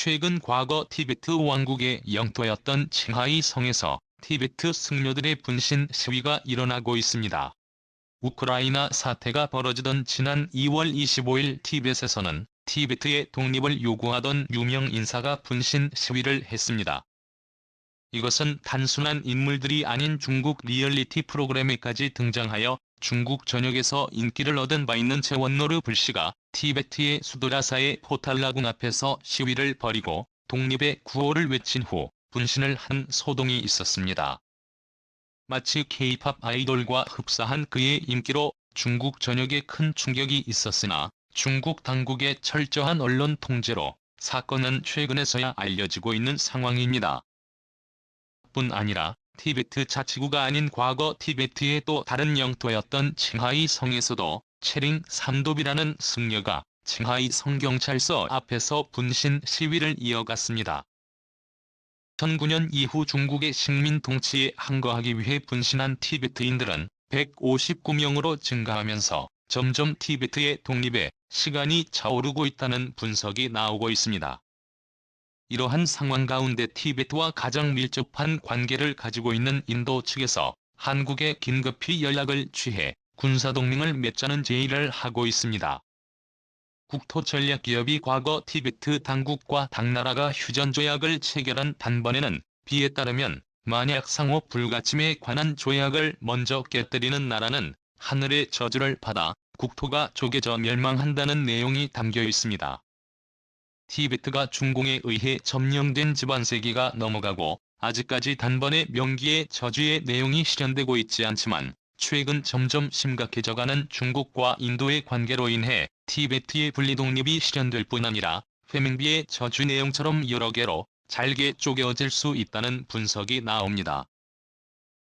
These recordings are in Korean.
최근 과거 티베트 왕국의 영토였던 칭하이 성에서 티베트 승려들의 분신 시위가 일어나고 있습니다. 우크라이나 사태가 벌어지던 지난 2월 25일 티벳에서는 티베트의 독립을 요구하던 유명 인사가 분신 시위를 했습니다. 이것은 단순한 인물들이 아닌 중국 리얼리티 프로그램에까지 등장하여 중국 전역에서 인기를 얻은 바 있는 제원노르 불씨가 티베트의 수도 라사의 포탈라궁 앞에서 시위를 벌이고 독립의 구호를 외친 후 분신을 한 소동이 있었습니다. 마치 K-팝 아이돌과 흡사한 그의 인기로 중국 전역에 큰 충격이 있었으나 중국 당국의 철저한 언론 통제로 사건은 최근에서야 알려지고 있는 상황입니다. 뿐 아니라 티베트 자치구가 아닌 과거 티베트의 또 다른 영토였던 칭하이 성에서도 체링 삼도비라는 승려가 칭하이 성경찰서 앞에서 분신 시위를 이어갔습니다. 2009년 이후 중국의 식민 통치에 항거하기 위해 분신한 티베트인들은 159명으로 증가하면서 점점 티베트의 독립에 시간이 차오르고 있다는 분석이 나오고 있습니다. 이러한 상황 가운데 티베트와 가장 밀접한 관계를 가지고 있는 인도 측에서 한국에 긴급히 연락을 취해 군사동맹을 맺자는 제의를 하고 있습니다. 국토전략기업이 과거 티베트 당국과 당나라가 휴전조약을 체결한 단번에는 비에 따르면 만약 상호 불가침에 관한 조약을 먼저 깨뜨리는 나라는 하늘의 저주를 받아 국토가 쪼개져 멸망한다는 내용이 담겨 있습니다. 티베트가 중공에 의해 점령된 지 반세기가 넘어가고 아직까지 단번에 명기의 저주의 내용이 실현되고 있지 않지만 최근 점점 심각해져가는 중국과 인도의 관계로 인해 티베트의 분리독립이 실현될 뿐 아니라 회명비의 저주 내용처럼 여러 개로 잘게 쪼개어질 수 있다는 분석이 나옵니다.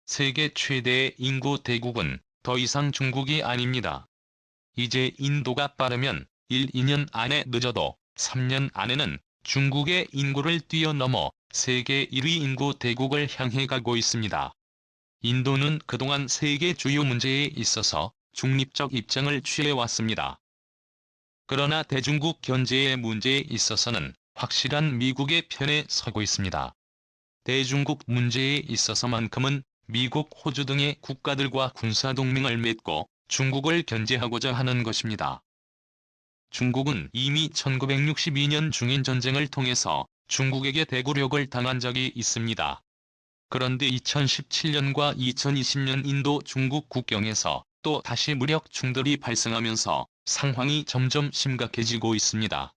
세계 최대의 인구 대국은 더 이상 중국이 아닙니다. 이제 인도가 빠르면 1-2년 안에 늦어도 3년 안에는 중국의 인구를 뛰어넘어 세계 1위 인구 대국을 향해 가고 있습니다. 인도는 그동안 세계 주요 문제에 있어서 중립적 입장을 취해왔습니다. 그러나 대중국 견제의 문제에 있어서는 확실한 미국의 편에 서고 있습니다. 대중국 문제에 있어서만큼은 미국, 호주 등의 국가들과 군사동맹을 맺고 중국을 견제하고자 하는 것입니다. 중국은 이미 1962년 중인전쟁을 통해서 중국에게 대구력을 당한 적이 있습니다. 그런데 2017년과 2020년 인도-중국 국경에서 또 다시 무력 충돌이 발생하면서 상황이 점점 심각해지고 있습니다.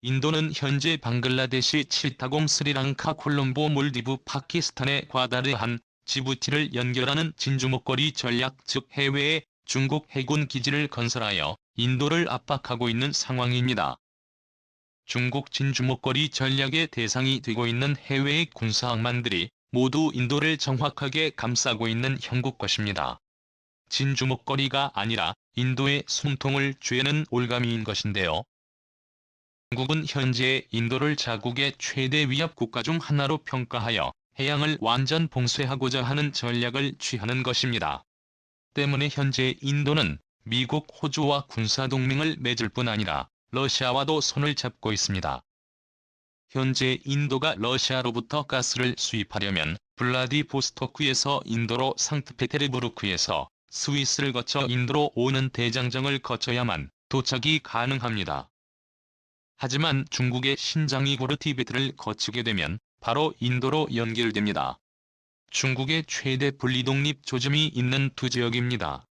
인도는 현재 방글라데시, 치타공, 스리랑카, 콜롬보, 몰디브, 파키스탄의 과다르한, 지부티를 연결하는 진주목걸이 전략, 즉 해외에 중국 해군 기지를 건설하여 인도를 압박하고 있는 상황입니다. 중국 진주목걸이 전략의 대상이 되고 있는 해외의 군사항만들이 모두 인도를 정확하게 감싸고 있는 형국 것입니다. 진주목걸이가 아니라 인도의 숨통을 쬐는 올가미인 것인데요. 중국은 현재 인도를 자국의 최대 위협 국가 중 하나로 평가하여 해양을 완전 봉쇄하고자 하는 전략을 취하는 것입니다. 때문에 현재 인도는 미국, 호주와 군사동맹을 맺을 뿐 아니라 러시아와도 손을 잡고 있습니다. 현재 인도가 러시아로부터 가스를 수입하려면 블라디보스토크에서 인도로 상트페테르부르크에서 스위스를 거쳐 인도로 오는 대장정을 거쳐야만 도착이 가능합니다. 하지만 중국의 신장이고르 티베트를 거치게 되면 바로 인도로 연결됩니다. 중국의 최대 분리독립 조짐이 있는 두 지역입니다.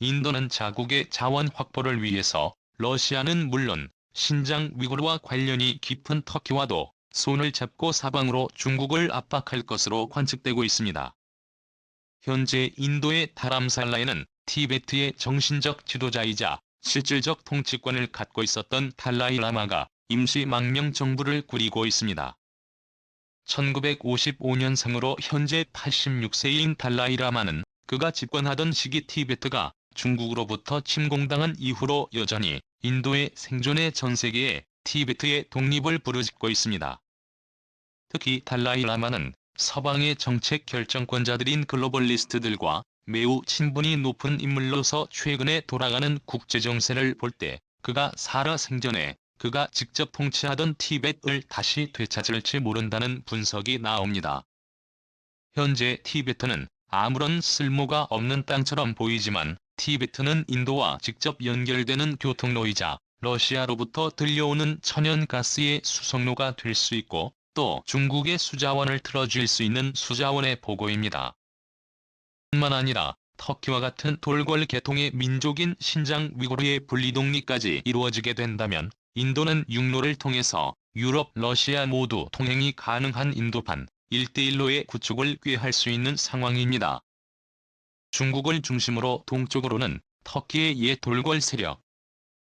인도는 자국의 자원 확보를 위해서 러시아는 물론 신장 위구르와 관련이 깊은 터키와도 손을 잡고 사방으로 중국을 압박할 것으로 관측되고 있습니다. 현재 인도의 다람살라에는 티베트의 정신적 지도자이자 실질적 통치권을 갖고 있었던 달라이 라마가 임시 망명 정부를 꾸리고 있습니다. 1955년생으로 현재 86세인 달라이 라마는 그가 집권하던 시기 티베트가 중국으로부터 침공당한 이후로 여전히 인도의 생존에 전 세계에 티베트의 독립을 부르짖고 있습니다. 특히 달라이 라마는 서방의 정책 결정권자들인 글로벌리스트들과 매우 친분이 높은 인물로서 최근에 돌아가는 국제정세를 볼 때 그가 살아생전에 그가 직접 통치하던 티벳을 다시 되찾을지 모른다는 분석이 나옵니다. 현재 티베트는 아무런 쓸모가 없는 땅처럼 보이지만 티베트는 인도와 직접 연결되는 교통로이자 러시아로부터 들려오는 천연가스의 수송로가 될 수 있고 또 중국의 수자원을 틀어줄 수 있는 수자원의 보고입니다. 뿐만 아니라 터키와 같은 돌궐 계통의 민족인 신장 위구르의 분리독립까지 이루어지게 된다면 인도는 육로를 통해서 유럽, 러시아 모두 통행이 가능한 인도판 1대1로의 구축을 꾀할 수 있는 상황입니다. 중국을 중심으로 동쪽으로는 터키의 옛 돌궐 세력,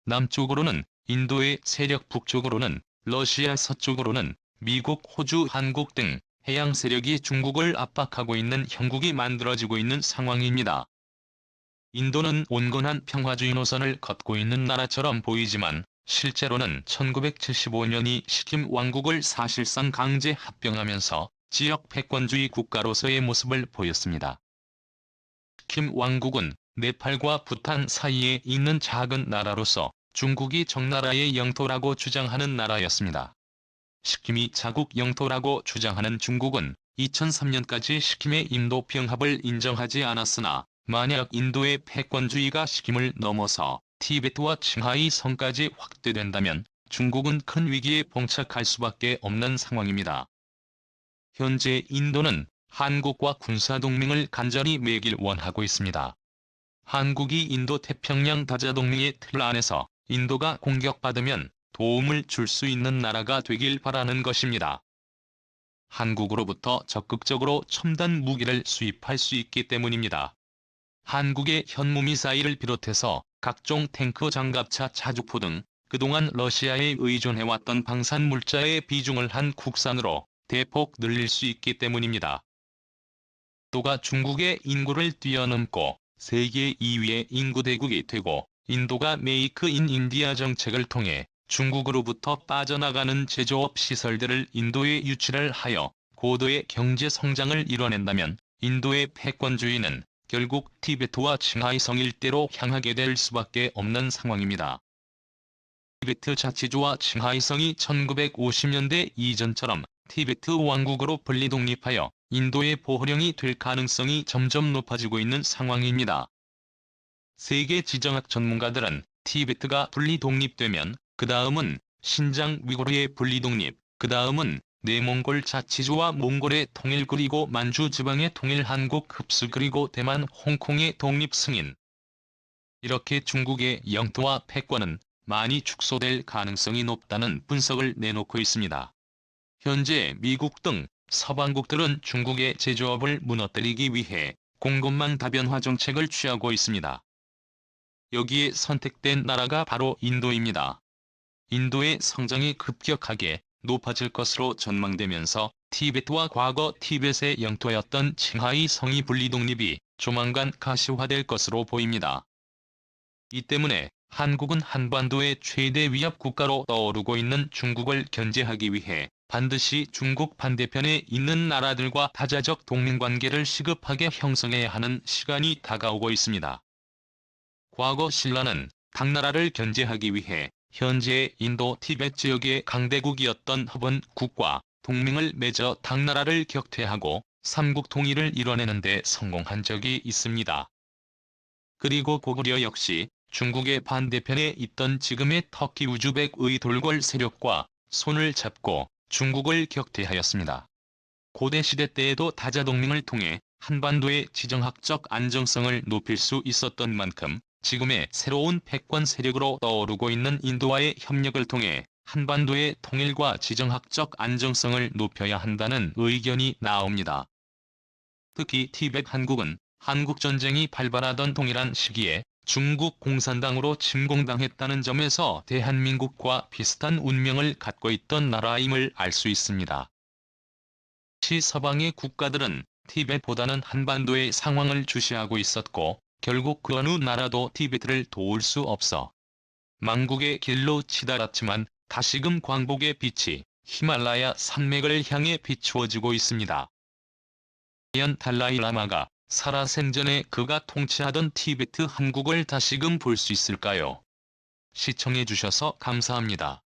남쪽으로는 인도의 세력, 북쪽으로는 러시아, 서쪽으로는 미국, 호주, 한국 등 해양 세력이 중국을 압박하고 있는 형국이 만들어지고 있는 상황입니다. 인도는 온건한 평화주의 노선을 걷고 있는 나라처럼 보이지만 실제로는 1975년이 시킴 왕국을 사실상 강제 합병하면서 지역 패권주의 국가로서의 모습을 보였습니다. 시킴 왕국은 네팔과 부탄 사이에 있는 작은 나라로서 중국이 적나라의 영토라고 주장하는 나라였습니다. 시킴이 자국 영토라고 주장하는 중국은 2003년까지 시킴의 인도 병합을 인정하지 않았으나 만약 인도의 패권주의가 시킴을 넘어서 티베트와 칭하이 성까지 확대된다면 중국은 큰 위기에 봉착할 수밖에 없는 상황입니다. 현재 인도는 한국과 군사동맹을 간절히 맺길 원하고 있습니다. 한국이 인도-태평양 다자동맹의 틀 안에서 인도가 공격받으면 도움을 줄 수 있는 나라가 되길 바라는 것입니다. 한국으로부터 적극적으로 첨단 무기를 수입할 수 있기 때문입니다. 한국의 현무미사일을 비롯해서 각종 탱크, 장갑차, 자주포 등 그동안 러시아에 의존해왔던 방산물자의 비중을 한 국산으로 대폭 늘릴 수 있기 때문입니다. 인도가 중국의 인구를 뛰어넘고 세계 2위의 인구대국이 되고 인도가 메이크 인 인디아 정책을 통해 중국으로부터 빠져나가는 제조업 시설들을 인도에 유치를 하여 고도의 경제 성장을 이뤄낸다면 인도의 패권주의는 결국 티베트와 칭하이성 일대로 향하게 될 수밖에 없는 상황입니다. 티베트 자치주와 칭하이성이 1950년대 이전처럼 티베트 왕국으로 분리독립하여 인도의 보호령이 될 가능성이 점점 높아지고 있는 상황입니다. 세계 지정학 전문가들은 티베트가 분리독립되면 그 다음은 신장 위구르의 분리독립, 그 다음은 내몽골 자치주와 몽골의 통일 그리고 만주 지방의 통일, 한국 흡수 그리고 대만, 홍콩의 독립 승인. 이렇게 중국의 영토와 패권은 많이 축소될 가능성이 높다는 분석을 내놓고 있습니다. 현재 미국 등 서방국들은 중국의 제조업을 무너뜨리기 위해 공급망 다변화 정책을 취하고 있습니다. 여기에 선택된 나라가 바로 인도입니다. 인도의 성장이 급격하게 높아질 것으로 전망되면서 티베트와 과거 티벳의 영토였던 칭하이 성이 분리독립이 조만간 가시화될 것으로 보입니다. 이 때문에 한국은 한반도의 최대 위협 국가로 떠오르고 있는 중국을 견제하기 위해 반드시 중국 반대편에 있는 나라들과 다자적 동맹관계를 시급하게 형성해야 하는 시간이 다가오고 있습니다. 과거 신라는 당나라를 견제하기 위해 현재의 인도 티벳 지역의 강대국이었던 허번국과 동맹을 맺어 당나라를 격퇴하고 삼국 통일을 이뤄내는 데 성공한 적이 있습니다. 그리고 고구려 역시 중국의 반대편에 있던 지금의 터키 우즈벡의 돌궐 세력과 손을 잡고 중국을 격퇴하였습니다. 고대시대 때에도 다자동맹을 통해 한반도의 지정학적 안정성을 높일 수 있었던 만큼 지금의 새로운 패권 세력으로 떠오르고 있는 인도와의 협력을 통해 한반도의 통일과 지정학적 안정성을 높여야 한다는 의견이 나옵니다. 특히 티벳 한국은 한국전쟁이 발발하던 동일한 시기에 중국 공산당으로 침공당했다는 점에서 대한민국과 비슷한 운명을 갖고 있던 나라임을 알 수 있습니다. 시 서방의 국가들은 티벳보다는 한반도의 상황을 주시하고 있었고 결국 그 어느 나라도 티베트를 도울 수 없어 망국의 길로 치달았지만 다시금 광복의 빛이 히말라야 산맥을 향해 비추어지고 있습니다. 과연 달라이라마가 살아생전에 그가 통치하던 티베트 한국을 다시금 볼 수 있을까요? 시청해주셔서 감사합니다.